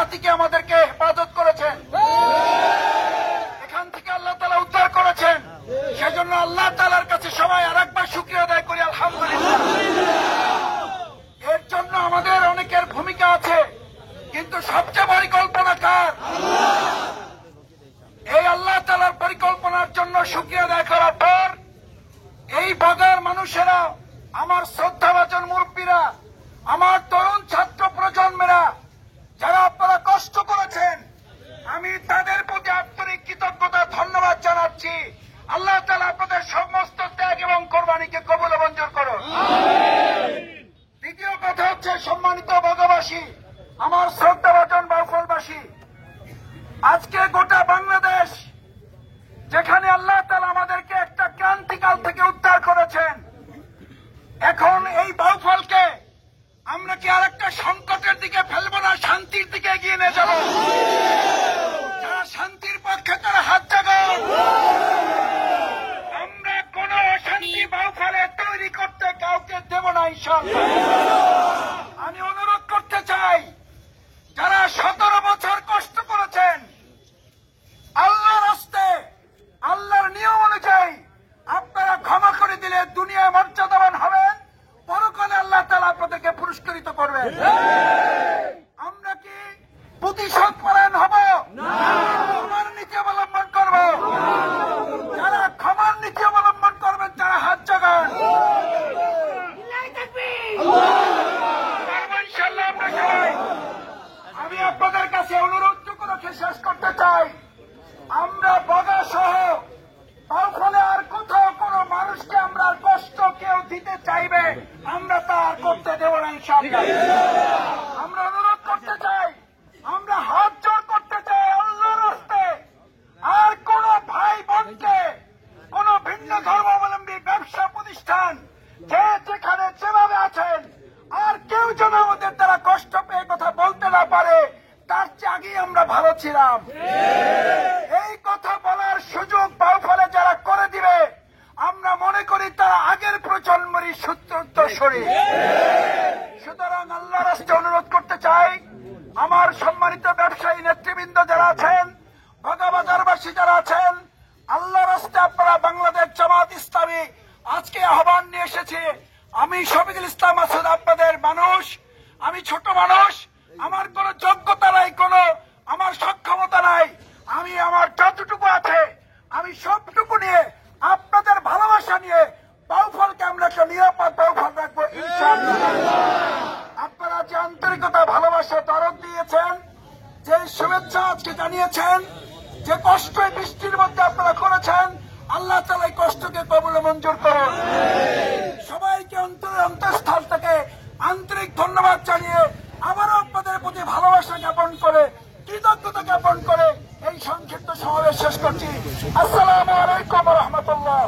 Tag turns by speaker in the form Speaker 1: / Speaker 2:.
Speaker 1: জাতিকে আমাদেরকে হেফাজত করেছেন, এখান থেকে আল্লাহ তাআলা উদ্ধার করেছেন। সেজন্য আল্লাহ তাআলার কাছে সবাই আরেকবার শুকরিয়া আদায় করি, আলহামদুলিল্লাহ। এর জন্য আমাদের অনেকের ভূমিকা আছে, কিন্তু সবচেয়ে পরিকল্পনা কার? এই আল্লাহ তাআলার পরিকল্পনার জন্য শুকরিয়া আদায় করার পর এই বগার মানুষেরা, আমার শ্রদ্ধাভাজন মুরব্বীরা, আমার তরুণ ছাত্র প্রজন্মেরা, যারা আপনারা কষ্ট করেছেন, আমি তাদের প্রতি আন্তরিক কৃতজ্ঞতা ধন্যবাদ জানাচ্ছি। আল্লাহ তাআলা আপনাদের সমস্ত ত্যাগ এবং কোরবানিকে কবুল ও মঞ্জুর করুন। দ্বিতীয় কথা হচ্ছে, সম্মানিত বগাবাসী, আমার শ্রদ্ধাভাজন বাউফলবাসী, আজকে গোটা বাংলাদেশ যেখানে আল্লাহ তাআলা আমাদেরকে একটা ক্রান্তিকাল থেকে উদ্ধার করেছেন, এখন এই বাউফলকে আমরা কি আর একটা সংকটের দিকে ফেলবো না, শান্তির দিকে এগিয়ে নিয়ে যাব? যারা শান্তির পক্ষে তারা হাত জাগান। আমরা কোন অশান্তি বাউফলে তৈরি করতে কাউকে দেব না, ইনশাআল্লাহ। আমি অনুরোধ করতে চাই, যারা 17 বছর কষ্ট করেছেন, আল্লাহর রাস্তে আল্লাহর নিয়ম অনুযায়ী আপনারা ক্ষমা করে দিলে দুনিয়ায় মর্যাদাবান হবেন, পরকালে আল্লাহ তাআলা আপনাদেরকে পুরস্কৃত করবেন। আমরা কি প্রতিশোধ পরায়ণ হব? ক্ষমার নীতি অবলম্বন করব। যারা ক্ষমার নীতি অবলম্বন করবেন তারা হাত জাগান। ইনশাআল্লাহ আমরা সবাই। আমি আপনাদের কাছে অনুরোধটুকু রেখে শেষ করতে চাই, আমরা বগা সহ বাউফলে আর কোথাও কোন মানুষকে আমরা কষ্ট কেউ দিতে চাইবে, আমরা তা আর করতে দেব না, ইনশাআল্লাহ। আমরা অনুরোধ করতে চাই, আমরা হাত জোড় করতে চাই আল্লাহর রাস্তায়, আর কোন ভাই বোনকে, কোন ভিন্ন ধর্মাবলম্বী ব্যবসা প্রতিষ্ঠান যে যেখানে যেভাবে আছেন, আর কেউ যেন আমাদের দ্বারা কষ্ট পেয়ে কথা বলতে না পারে, তার চেয়ে আগেই আমরা ভালো ছিলাম। এই কথা বলার সুযোগ বাউফলে যারা করে দিবে, আমরা মনে করি তারা আগের প্রজন্মেরই সূত্রধর। সুতরাং আল্লাহর রাস্তায় অনুরোধ করতে চাই, আমার সম্মানিত ব্যবসায়ী নেতৃবৃন্দ যারা আছেন, বগাবাজারবাসী যারা আছেন, আল্লাহর রাস্তায় আপনারা বাংলাদেশ জামাত ইসলামী আজকে আহ্বান নিয়ে এসেছে। আমি শফিকুল ইসলাম মাসুদ, আপনাদের মানুষ, আমি ছোট মানুষ, আমার কোন যোগ্যতা নাই, কোন আমার সক্ষমতা নাই, আমি আমার যতটুকু আছে আমি সবটুকু নিয়ে আপনাদের ভালোবাসা নিয়ে বাউফলকে আমরা একটা নিরাপদ বাউফল রাখবো, ইনশাআল্লাহ। আপনারা যে আন্তরিকতা, ভালোবাসা, দরদ দিয়েছেন, যে শুভেচ্ছা আজকে জানিয়েছেন, যে কষ্ট বৃষ্টির মধ্যে আপনারা করেছেন, আল্লাহ তাআলা এই কষ্টকে কবুল ও মঞ্জুর করুন। সবাইকে অন্তঃস্থল থেকে আন্তরিক ধন্যবাদ জানিয়ে আবারও আপনাদের প্রতি ভালোবাসা জ্ঞাপন করে, কৃতজ্ঞতা জ্ঞাপন করে এই সংক্ষিপ্ত সমাবেশ শেষ করছি। আসসালামু আলাইকুম ওয়া রাহমাতুল্লাহ।